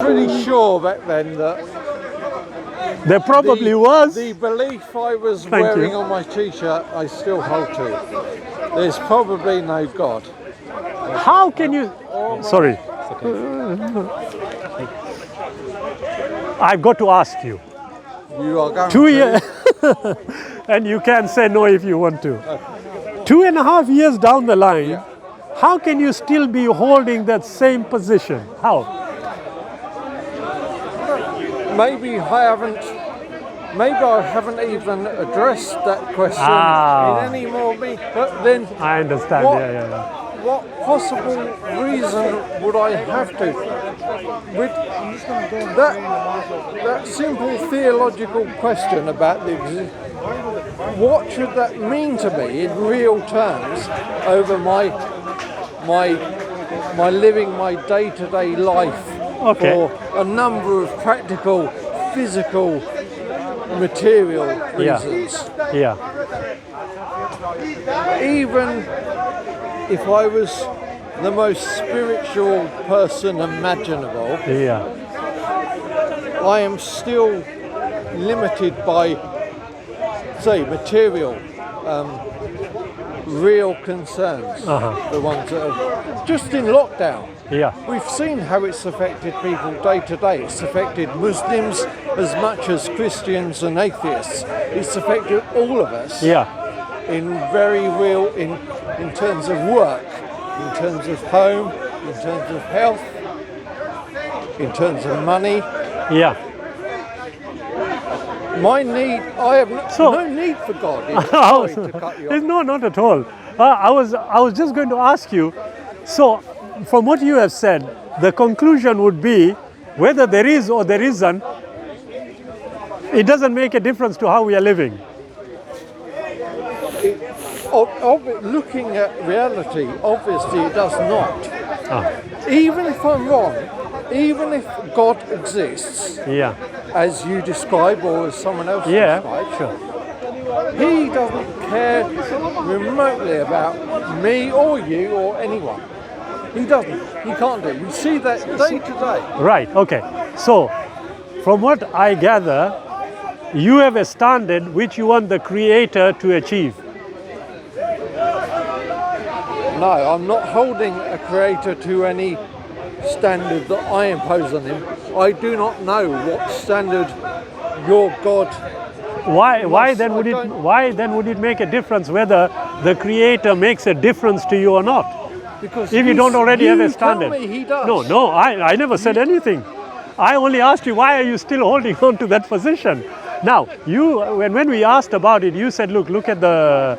Pretty sure back then that There probably was. the belief I was Thank wearing you. on my t-shirt I still hold to. There's probably no God. How can you... Sorry. I've got to ask you. You are going 2 to. years... and you can say no if you want to. 2.5 years down the line, how can you still be holding that same position? How? Maybe I haven't even addressed that question Ah. in any more but then I understand. What- Yeah. what possible reason would I have to? With that simple theological question about what should that mean to me in real terms over my living my day-to-day life Okay. for a number of practical, physical, material reasons. Yeah. Even if I was the most spiritual person imaginable, Yeah. I am still limited by, say, material, real concerns. The ones that are just in lockdown. Yeah. We've seen how it's affected people day to day. It's affected Muslims as much as Christians and atheists. It's affected all of us Yeah. in very real, in terms of work, in terms of home, in terms of health, in terms of money. Yeah. I have no need for God. Sorry to cut you off. No, not at all. I was just going to ask you, so from what you have said, the conclusion would be whether there is or there isn't, it doesn't make a difference to how we are living. Looking at reality, obviously it does not. Even if I'm wrong, even if God exists, Yeah. as you describe or as someone else Yeah. describes, Sure. He doesn't care remotely about me or you or anyone. He doesn't. He can't do. We see that day to day. Right. Okay. So, from what I gather, you have a standard which you want the Creator to achieve. No, I'm not holding a creator to any standard that I impose on him. I do not know what standard your God. Why then would it make a difference whether the Creator makes a difference to you or not? Because If you don't already have a standard. Tell me he does. No, I never said anything. I only asked you, why are you still holding on to that position? Now, when we asked about it, you said, look at the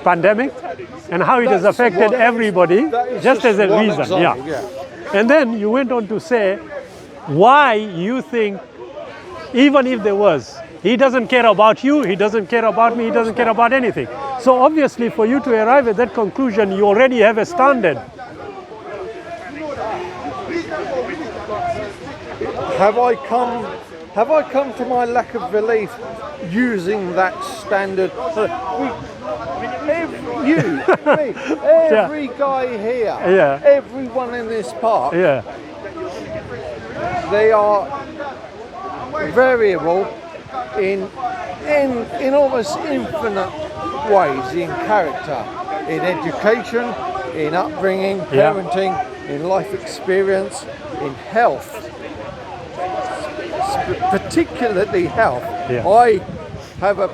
pandemic and how it has affected everybody, just as a reason. Example, And then you went on to say why you think, even if there was, he doesn't care about you, he doesn't care about me, he doesn't care about anything. So obviously for you to arrive at that conclusion, you already have a standard. Have I come to my lack of belief using that standard? Every guy here, everyone in this park, they are variable in almost infinite ways in character, in education, in upbringing, parenting, in life experience, in health, particularly health. I have a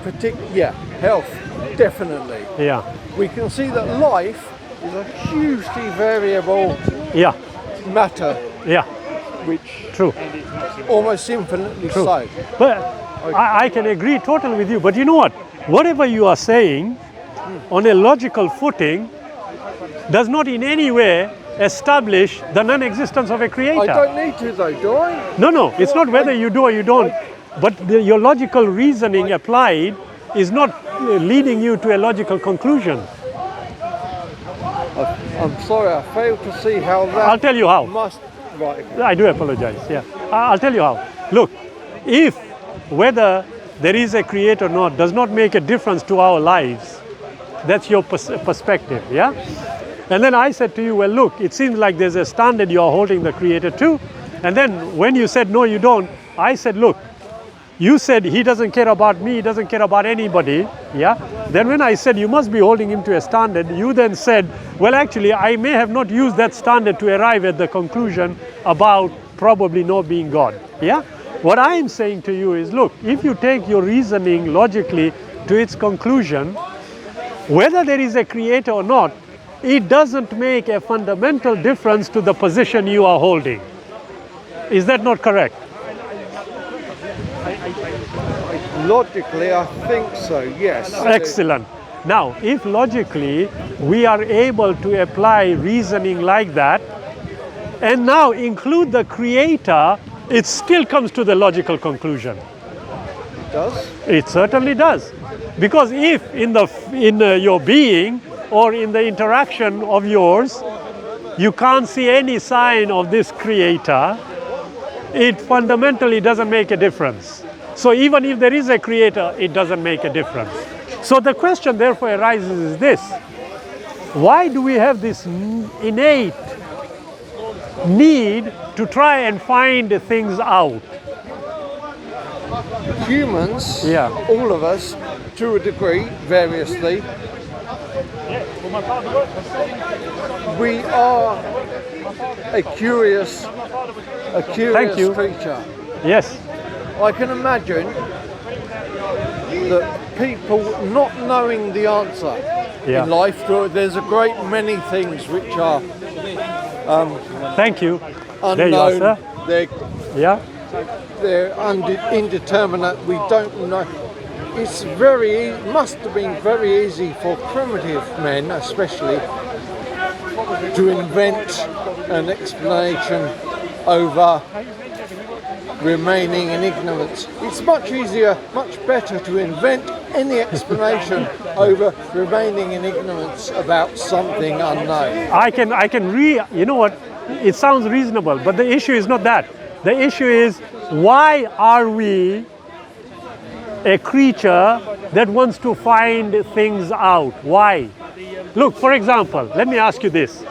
health, definitely. We can see that life is a hugely variable matter. Which almost infinitely so. But I can agree totally with you. But you know what? Whatever you are saying on a logical footing does not in any way establish the non-existence of a creator. I don't need to though, do I? No, it's not whether you do or you don't. But your logical reasoning applied is not leading you to a logical conclusion. I'm sorry, I failed to see how that. I'll tell you how. Right. I do apologize. I'll tell you how. Look, if whether there is a creator or not does not make a difference to our lives, that's your perspective, And then I said to you, well, look, it seems like there's a standard you're holding the creator to, And then when you said, no, you don't, I said, look, you said he doesn't care about me, he doesn't care about anybody, yeah? Then when I said you must be holding him to a standard, you then said, well, actually, I may have not used that standard to arrive at the conclusion about probably not being God, yeah? What I am saying to you is, look, if you take your reasoning logically to its conclusion, whether there is a creator or not, it doesn't make a fundamental difference to the position you are holding. Is that not correct? Logically, I think so, yes. Excellent. Now, if logically we are able to apply reasoning like that and now include the creator, it still comes to the logical conclusion. It does? It certainly does. Because if in your being or in the interaction of yours, you can't see any sign of this creator, it fundamentally doesn't make a difference. So even if there is a creator, it doesn't make a difference. So the question therefore arises is this: why do we have this innate need to try and find things out? Humans, Yeah. all of us, to a degree, variously, we are a curious Thank you. creature. Yes. I can imagine that people not knowing the answer Yeah. in life, there's a great many things which are Thank you. unknown. There you are, sir. Yeah. They're indeterminate. We don't know. It's must have been very easy for primitive men, especially, to invent an explanation over remaining in ignorance. It's much easier, much better to invent any explanation over remaining in ignorance about something unknown. You know what? It sounds reasonable, but the issue is not that. The issue is, why are we a creature that wants to find things out? Why? Look, for example, let me ask you this.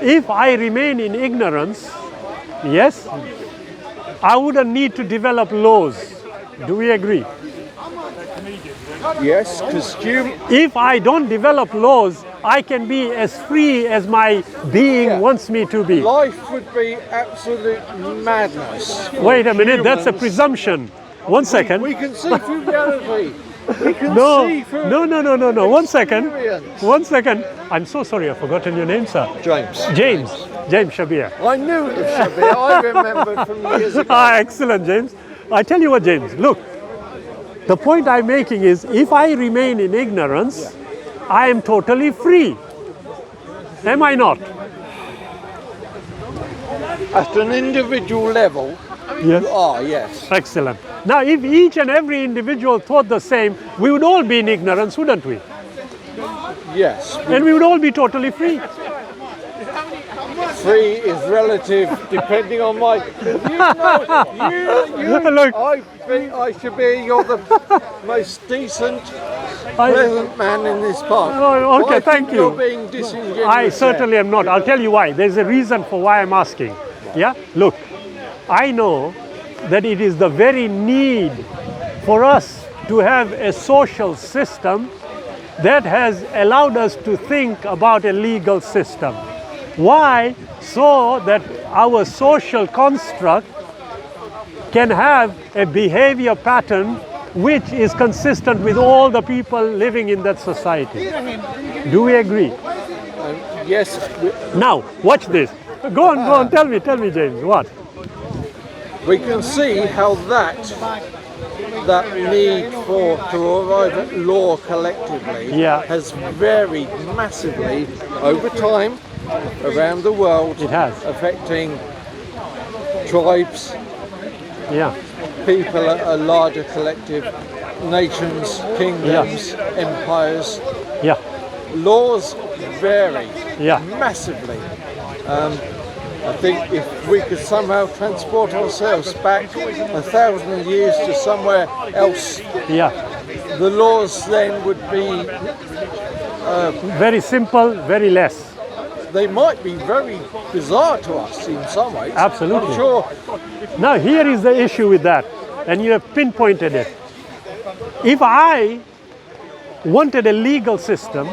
If I remain in ignorance, yes, I wouldn't need to develop laws. Do we agree? Yes, because If I don't develop laws, I can be as free as my being wants me to be. life would be absolute madness. Wait a minute, that's a Humans. presumption. One second. We can see through reality. We can No, see through no. One second. experience. One second. I'm so sorry, I've forgotten your name, sir. James. James Shabir. I knew it was Shabir. I remember from years ago. Excellent, James. I tell you what, James, look, the point I'm making is, if I remain in ignorance, I am totally free. Am I not? At an individual level, Yes. you are, yes. Excellent. Now, if each and every individual thought the same, we would all be in ignorance, wouldn't we? Yes. And we would all be totally free. Free is relative depending on my. Look. I think I should be. You're the most decent, pleasant man in this park. Oh, okay, I thank think you. You're being disingenuous. I certainly am not. I'll tell you why. There's a reason for why I'm asking. Yeah? Look, I know that it is the very need for us to have a social system that has allowed us to think about a legal system. Why? So that our social construct can have a behavior pattern which is consistent with all the people living in that society. Do we agree? Yes. Now, watch this. Go on, tell me, James, what? We can see how that need to arrive at law collectively has varied massively over time around the world. It has. Affecting tribes, Yeah, people, a larger collective, nations, kingdoms, empires. yeah, Laws vary yeah. massively. I think if we could somehow transport ourselves back 1,000 years to somewhere else, Yeah. the laws then would be Very simple, very less. they might be very bizarre to us in some ways. Absolutely. I'm sure. Now here is the issue with that, and you have pinpointed it. If I wanted a legal system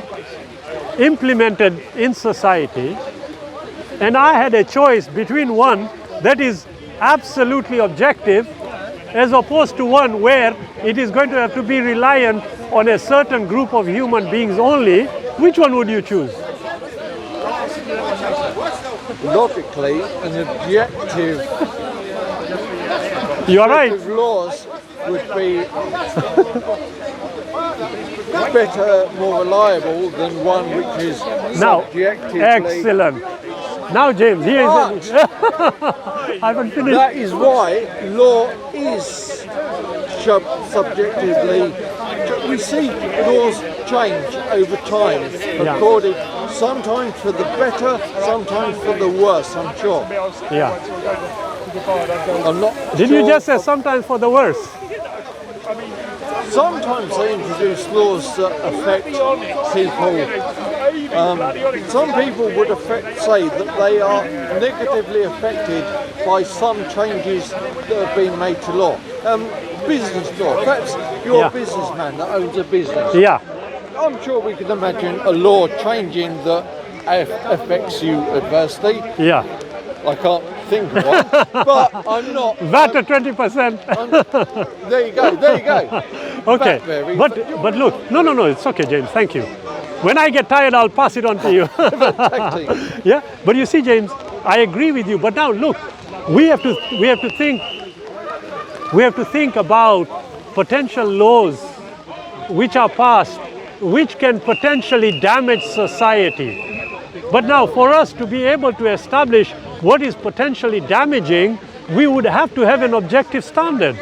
implemented in society, and I had a choice between one that is absolutely objective as opposed to one where it is going to have to be reliant on a certain group of human beings only, which one would you choose? Logically, an objective You're right. laws would be better, more reliable than one which is Now, subjectively. excellent. Now, James, here is the... I haven't finished. That is why law is subjectively. We see laws change over time, according sometimes for the better, sometimes for the worse. I'm sure. Yeah. I'm not. Did sure you just say sometimes for the worse? Sometimes they introduce laws that affect people. Some people would say that they are negatively affected by some changes that have been made to law. Business law. Perhaps you're a businessman that owns a business. Yeah. I'm sure we can imagine a law changing that affects you adversely. Yeah. I can't think of one, but I'm not. VAT at 20%. There you go. There you go. Okay. Varies, But look, no, it's okay, James. Thank you. When I get tired, I'll pass it on to you. Yeah. But you see, James, I agree with you. But now look, we have to think about potential laws which are passed, which can potentially damage society. But now, for us to be able to establish what is potentially damaging, we would have to have an objective standard.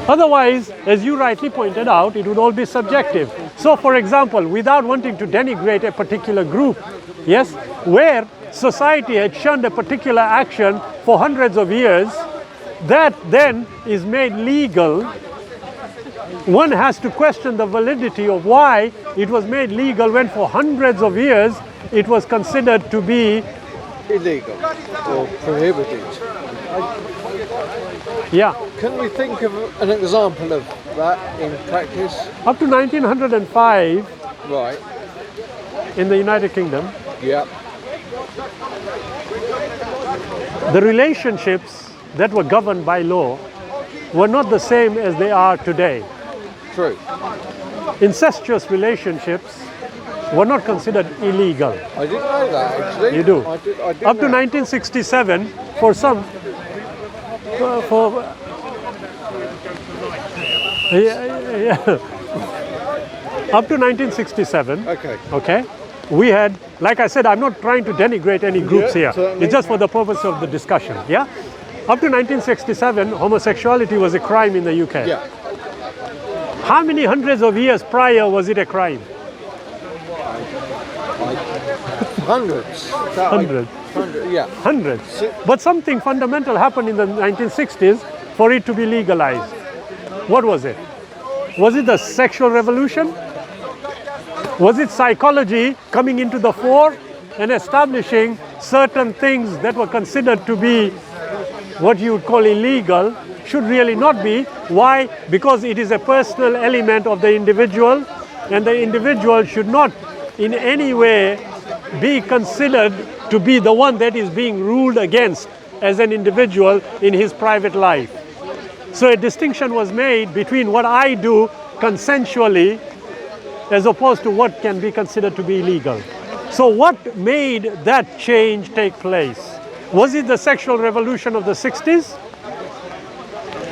Otherwise, as you rightly pointed out, it would all be subjective. So, for example, without wanting to denigrate a particular group, yes, where society had shunned a particular action for hundreds of years, that then is made legal. One has to question the validity of why it was made legal when for hundreds of years it was considered to be illegal or prohibited. Yeah. Can we think of an example of that in practice? Up to 1905 Right. in the United Kingdom, Yeah. the relationships that were governed by law were not the same as they are today. True. Incestuous relationships were not considered illegal. I didn't know that actually. You do. I did Up to know. 1967, for some, for up to 1967. Okay. We had, like I said, I'm not trying to denigrate any groups here. Certainly. It's just for the purpose of the discussion. Yeah. Up to 1967, homosexuality was a crime in the UK. Yeah. How many hundreds of years prior was it a crime? Hundreds. Hundreds. Yeah. Hundreds. But something fundamental happened in the 1960s for it to be legalized. What was it? Was it the sexual revolution? Was it psychology coming into the fore and establishing certain things that were considered to be what you would call illegal should really not be? Why? Because it is a personal element of the individual, and the individual should not in any way be considered to be the one that is being ruled against as an individual in his private life. So a distinction was made between what I do consensually as opposed to what can be considered to be illegal. So what made that change take place? Was it the sexual revolution of the 60s?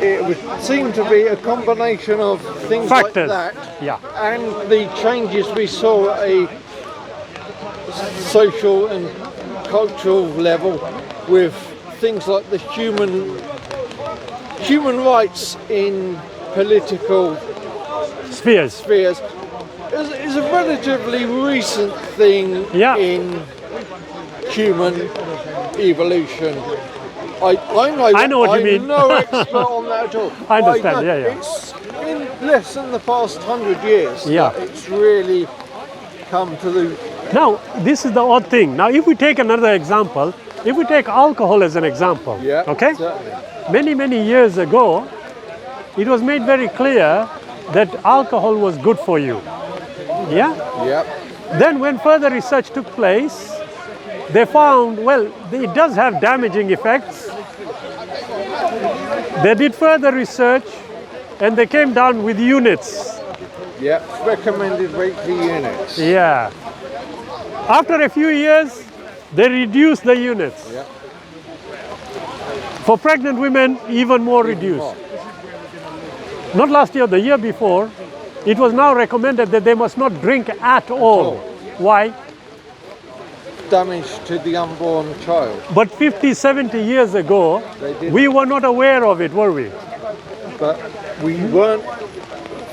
It would seem to be a combination of things Factors. like that, Yeah. and the changes we saw at a social and cultural level with things like the human rights in political Spheres. is a relatively recent thing in human evolution. I know what you mean. I'm no expert on that at all. I understand, know yeah. It's in less than the past 100 years Yeah. that it's really come to the... Now, this is the odd thing. Now, if we take another example, if we take alcohol as an example, Yeah, okay? certainly. Many, many years ago, it was made very clear that alcohol was good for you. Yeah? Yep. Then when further research took place, they found, well, it does have damaging effects. They did further research and they came down with units. Yep. Recommended weekly units. Yeah. After a few years, they reduced the units. Yep. For pregnant women, even more reduced. More. Not last year, the year before, it was now recommended that they must not drink at all. Why? Damage to the unborn child. But 50, 70 years ago, They did. we were not aware of it, were we? But we weren't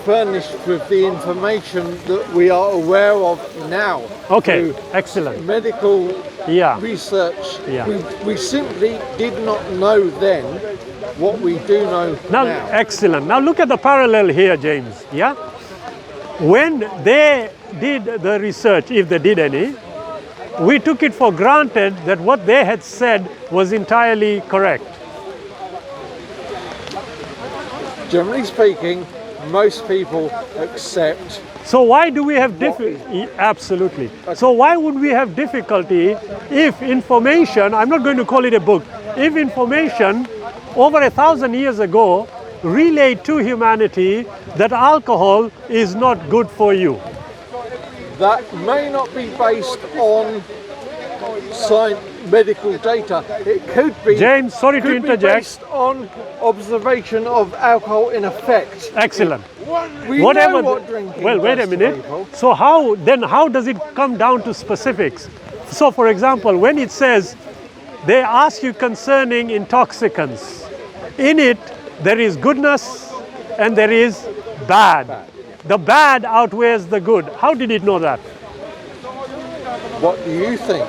furnished with the information that we are aware of now. Okay, Through excellent. medical Yeah. research. Yeah. We simply did not know then what we do know Now, now. excellent. Now look at the parallel here, James. Yeah? When they did the research, if they did any, we took it for granted that what they had said was entirely correct. Generally speaking, most people accept. So why do we have difficulty? Absolutely. So why would we have difficulty if information, I'm not going to call it a book, if information over 1,000 years ago relayed to humanity that alcohol is not good for you? That may not be based on science, medical data. It could be. James, sorry to could be interject. based on observation of alcohol in effect. Excellent. We Whatever. know what drinking Well, wait a does to minute. people. So how does it come down to specifics? So, for example, when it says they ask you concerning intoxicants, in it there is goodness and there is bad. The bad outweighs the good. How did it know that? What do you think?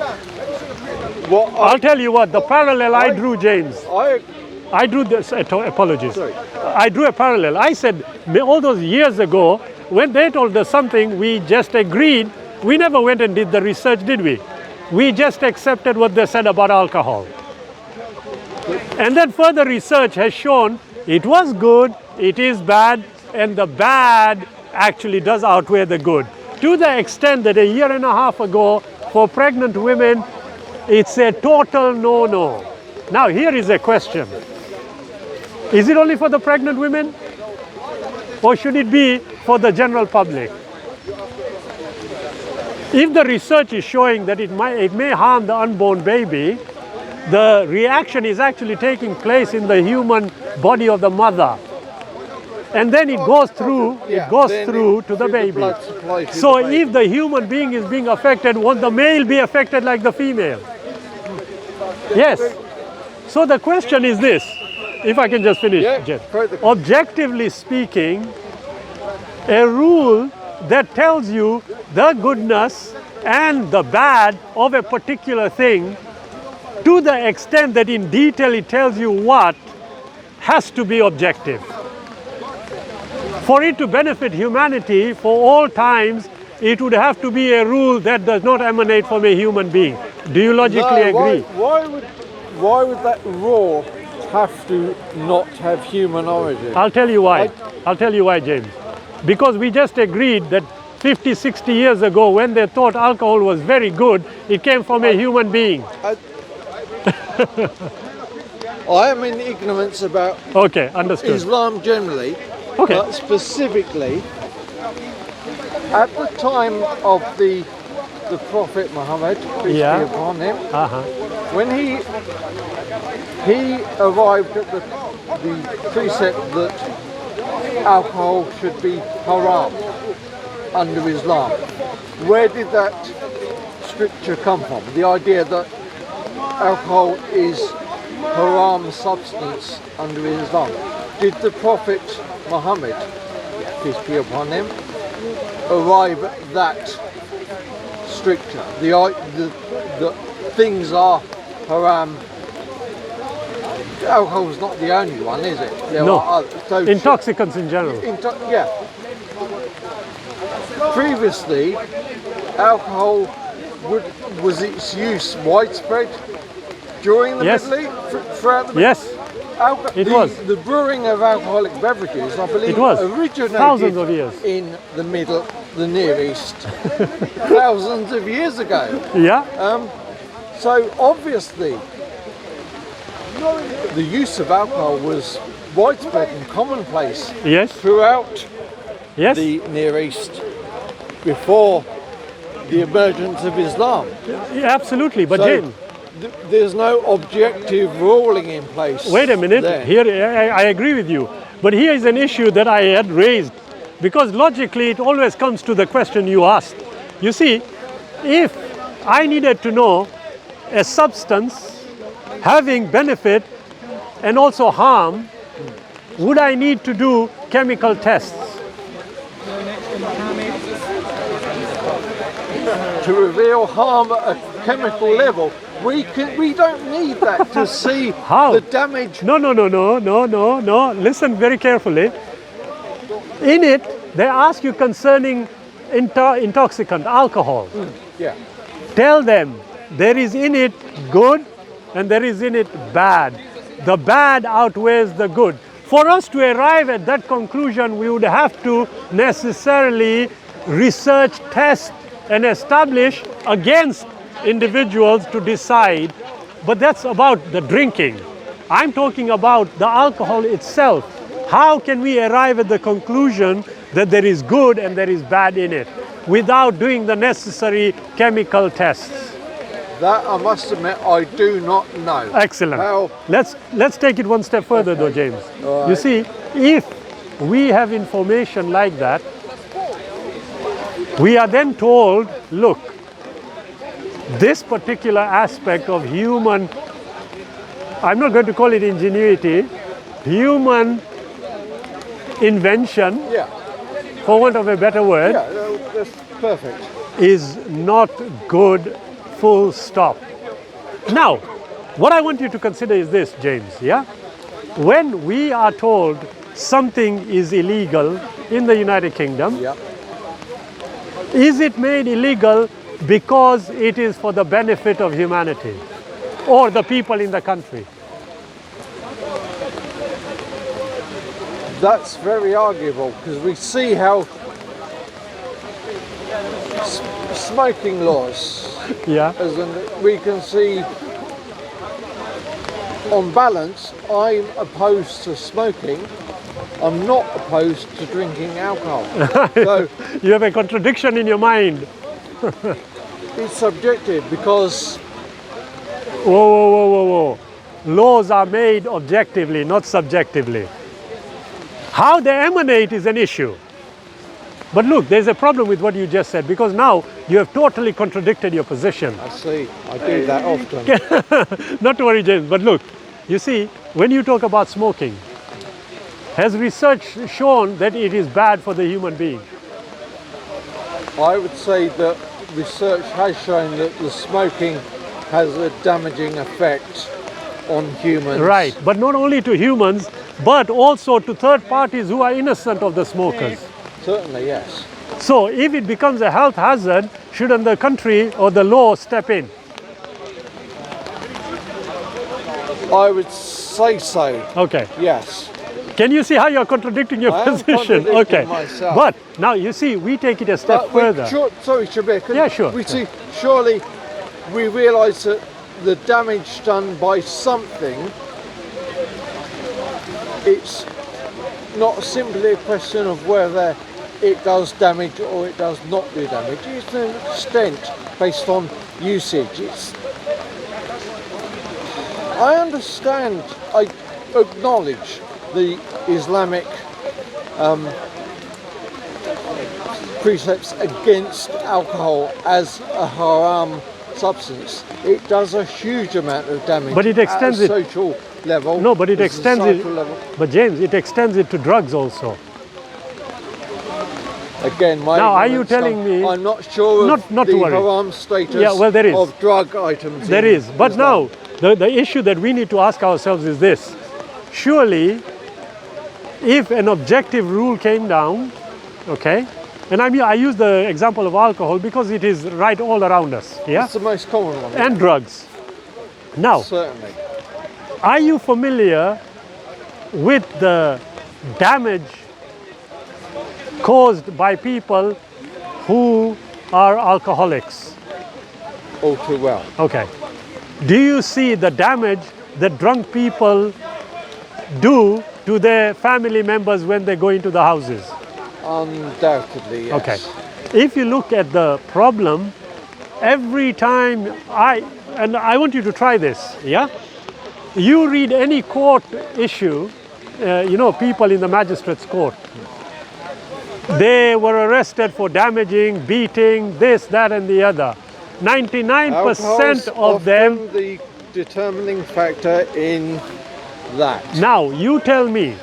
What I'll tell you what. The parallel I drew, James. I I drew this. Apologies. Sorry. I drew a parallel. I said all those years ago, when they told us something, we just agreed. We never went and did the research, did we? We just accepted what they said about alcohol. And then further research has shown it was good, it is bad, and the bad actually does outweigh the good. To the extent that a year and a half ago, for pregnant women, it's a total no-no. Now here is a question. Is it only for the pregnant women? Or should it be for the general public? If the research is showing that it may harm the unborn baby, the reaction is actually taking place in the human body of the mother. And then it goes through, to the baby. blood supply to So the baby. if the human being is being affected, won't the male be affected like the female? Yes. So the question is this, if I can just finish, Yeah, Jeff. further. Objectively speaking, a rule that tells you the goodness and the bad of a particular thing, to the extent that in detail it tells you what, has to be objective. For it to benefit humanity for all times, it would have to be a rule that does not emanate from a human being. Do you logically agree? Why would that raw have to not have human origin? I'll tell you why. I'll tell you why, James. Because we just agreed that 50, 60 years ago, when they thought alcohol was very good, it came from a human being. I am in ignorance about Okay, understood. Islam generally, Okay. but specifically at the time of the Prophet Muhammad, peace Yeah. be upon him, Uh-huh. when he arrived at the precept that alcohol should be haram under Islam, where did that scripture come from? The idea that alcohol is haram substance under Islam. Did the Prophet Muhammad, peace be upon him, arrive at that stricture? The things are haram. Alcohol is not the only one, is it? There No. are others. So Intoxicants in general. yeah. Previously, alcohol, was its use widespread during the Yes. Middle East, throughout the Middle Yes, it was. The brewing of alcoholic beverages, I believe, It was. originated Thousands of years. in the Near East, thousands of years ago. Yeah, So obviously, the use of alcohol was widespread and commonplace yes, throughout yes. the Near East before the emergence of Islam. Yeah, absolutely. But So James, there's no objective ruling in place. wait a minute. there. Here, I agree with you. But here is an issue that I had raised, because logically it always comes to the question you asked. You see, if I needed to know a substance having benefit and also harm, would I need to do chemical tests? To reveal harm at a chemical level, we don't need that to see How? the damage. No. Listen very carefully. In it, they ask you concerning intoxicant, alcohol. Yeah. Tell them there is in it good and there is in it bad. The bad outweighs the good. For us to arrive at that conclusion, we would have to necessarily research, test, and establish against individuals to decide. But that's about the drinking. I'm talking about the alcohol itself. How can we arrive at the conclusion that there is good and there is bad in it without doing the necessary chemical tests? That, I must admit, I do not know. Excellent. How, Let's take it one step further, though, James. All You right. see, if we have information like that, we are then told, look, this particular aspect of human, I'm not going to call it ingenuity, human invention, yeah, for want of a better word, yeah, that's perfect. is not good, full stop. Now, what I want you to consider is this, James, yeah? When we are told something is illegal in the United Kingdom, Yeah. is it made illegal because it is for the benefit of humanity or the people in the country? That's very arguable because we see how smoking laws, Yeah, we can see on balance, I'm opposed to smoking. I'm not opposed to drinking alcohol. So you have a contradiction in your mind. it's subjective because Whoa. Laws are made objectively, not subjectively. How they emanate is an issue. But look, there's a problem with what you just said, because now you have totally contradicted your position. I see, I do that often. Not to worry, James, but look, you see, when you talk about smoking, has research shown that it is bad for the human being? I would say that research has shown that the smoking has a damaging effect on humans. Right, but not only to humans, but also to third parties who are innocent of the smokers. Certainly, yes. So if it becomes a health hazard, shouldn't the country or the law step in? I would say so, Okay. yes. Can you see how you're contradicting your I am position? contradicting Okay. myself. But now you see, we take it a step But we- further. sorry, Shabir. Yeah, sure, We sure. see, surely we realise that the damage done by something, it's not simply a question of whether it does damage or it does not do damage. It's an extent based on usage. I understand, I acknowledge the Islamic precepts against alcohol as a haram substance. It does a huge amount of damage But it extends at a it- social level. No, but it a extends it. societal level. But James, it extends it to drugs also. Again, my Now, are you ignorance, telling me- I'm not sure of Not to the worry. haram status Yeah, well, there is. of drug items. There in is. But Islam. now, the issue that we need to ask ourselves is this. Surely, if an objective rule came down, okay, And I use the example of alcohol because it is right all around us. Yeah, It's the most common one. and drugs. Now, Certainly. are you familiar with the damage caused by people who are alcoholics? All too well. Okay. Do you see the damage that drunk people do to their family members when they go into the houses? Undoubtedly, yes. Okay. If you look at the problem, every time I want you to try this, yeah? You read any court issue, people in the magistrate's court, they were arrested for damaging, beating, this, that, and the other. 99% of them. Often the determining factor in that. Now, you tell me,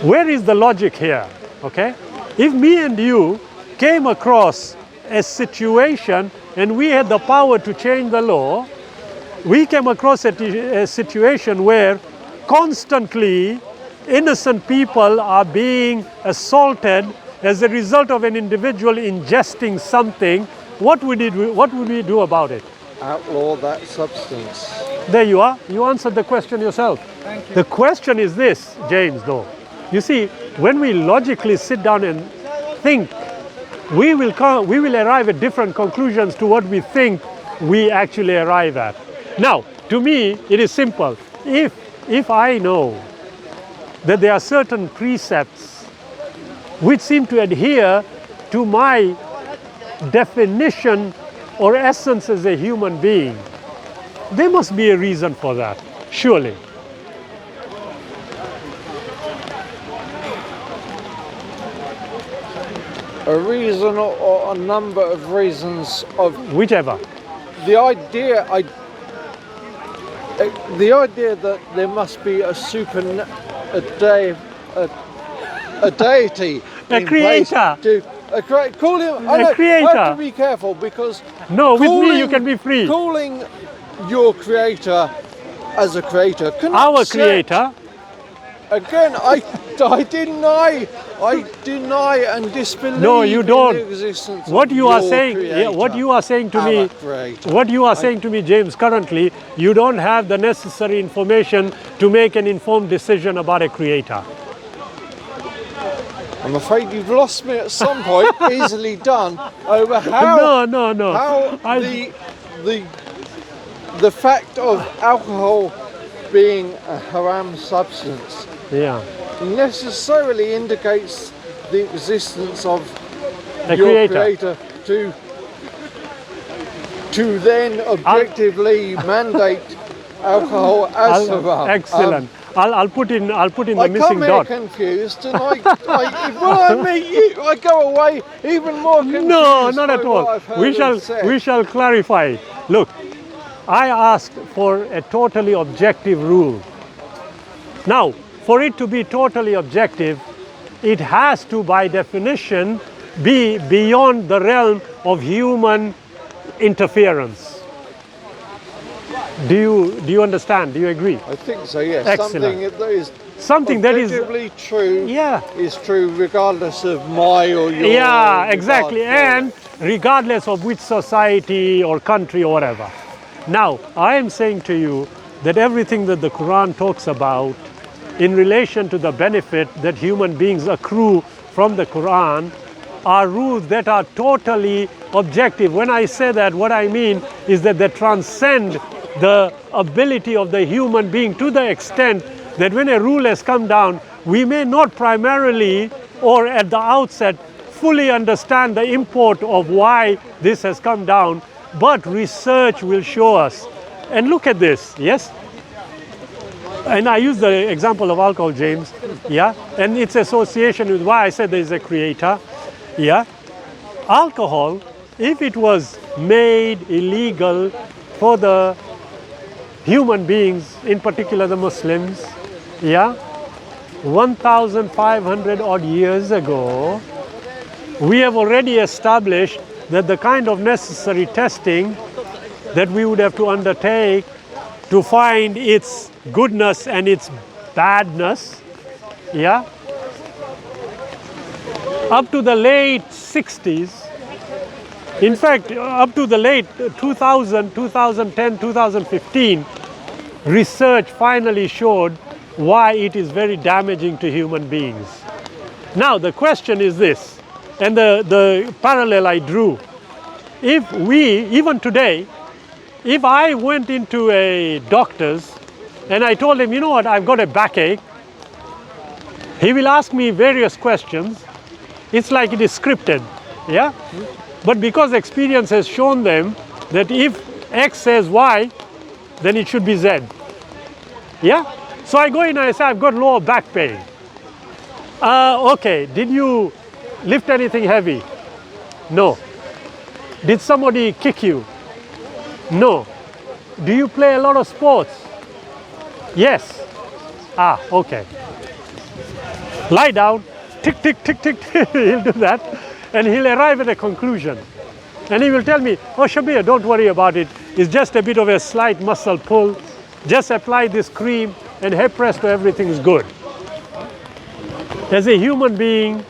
where is the logic here? Okay? If me and you came across a situation and we had the power to change the law, we came across a situation where constantly innocent people are being assaulted as a result of an individual ingesting something, what would we do about it? Outlaw that substance. There you are. You answered the question yourself. Thank you. The question is this, James, though. You see, when we logically sit down and think, we will arrive at different conclusions to what we think we actually arrive at. Now, to me, it is simple. If I know that there are certain precepts which seem to adhere to my definition or essence as a human being, there must be a reason for that, surely. A reason or a number of reasons of Whichever. the idea that there must be a deity, A in creator. place to call him. I A know, I creator. have to be careful because No, with me you can be free. Calling your creator as a creator can Our upset- creator, Again, I deny and disbelieve No, you in don't. the existence what of you are your saying, creator, what you are saying to our me, creator. what you are saying to me, James, currently, you don't have the necessary information to make an informed decision about a creator. I'm afraid you've lost me at some point, easily done, over how No. how I- the fact of alcohol being a haram substance Yeah, necessarily indicates the existence of the your creator. creator to then objectively mandate alcohol as haram. Excellent. I'll put in the I missing come here dot. confused, and when I meet you, I go away even more confused. No, not by at what all. I've heard We shall clarify. Look, I asked for a totally objective rule. Now, for it to be totally objective, it has to, by definition, be beyond the realm of human interference. Do you understand? Do you agree? I think so, yes. Excellent. Something that is Something that is objectively true Yeah. is true regardless of my or your. Yeah, regard exactly. for it. And regardless of which society or country or whatever. Now, I am saying to you that everything that the Quran talks about in relation to the benefit that human beings accrue from the Quran are rules that are totally objective. When I say that, what I mean is that they transcend the ability of the human being to the extent that when a rule has come down, we may not primarily or at the outset fully understand the import of why this has come down, but research will show us. And look at this, yes? And I use the example of alcohol, James, yeah? And its association with why I said there is a creator, yeah? Alcohol, if it was made illegal for the human beings, in particular the Muslims, yeah? 1,500 odd years ago, we have already established that the kind of necessary testing that we would have to undertake to find its goodness and its badness, yeah, up to the late 60s, in fact, up to the late 2000, 2010, 2015, research finally showed why it is very damaging to human beings. Now, the question is this, and the parallel I drew. If we, even today, if I went into a doctor's and I told him, you know what, I've got a backache, he will ask me various questions. It's like it is scripted, yeah? But because experience has shown them that if X says Y, then it should be Z, yeah? So I go in and I say, I've got lower back pain. Okay, did you lift anything heavy? No. Did somebody kick you? No. Do you play a lot of sports? Yes. Ah, okay. Lie down, tick, tick, tick, tick, he'll do that, and he'll arrive at a conclusion. And he will tell me, oh Shabir, don't worry about it, it's just a bit of a slight muscle pull, just apply this cream, and hey presto, everything's good. As a human being,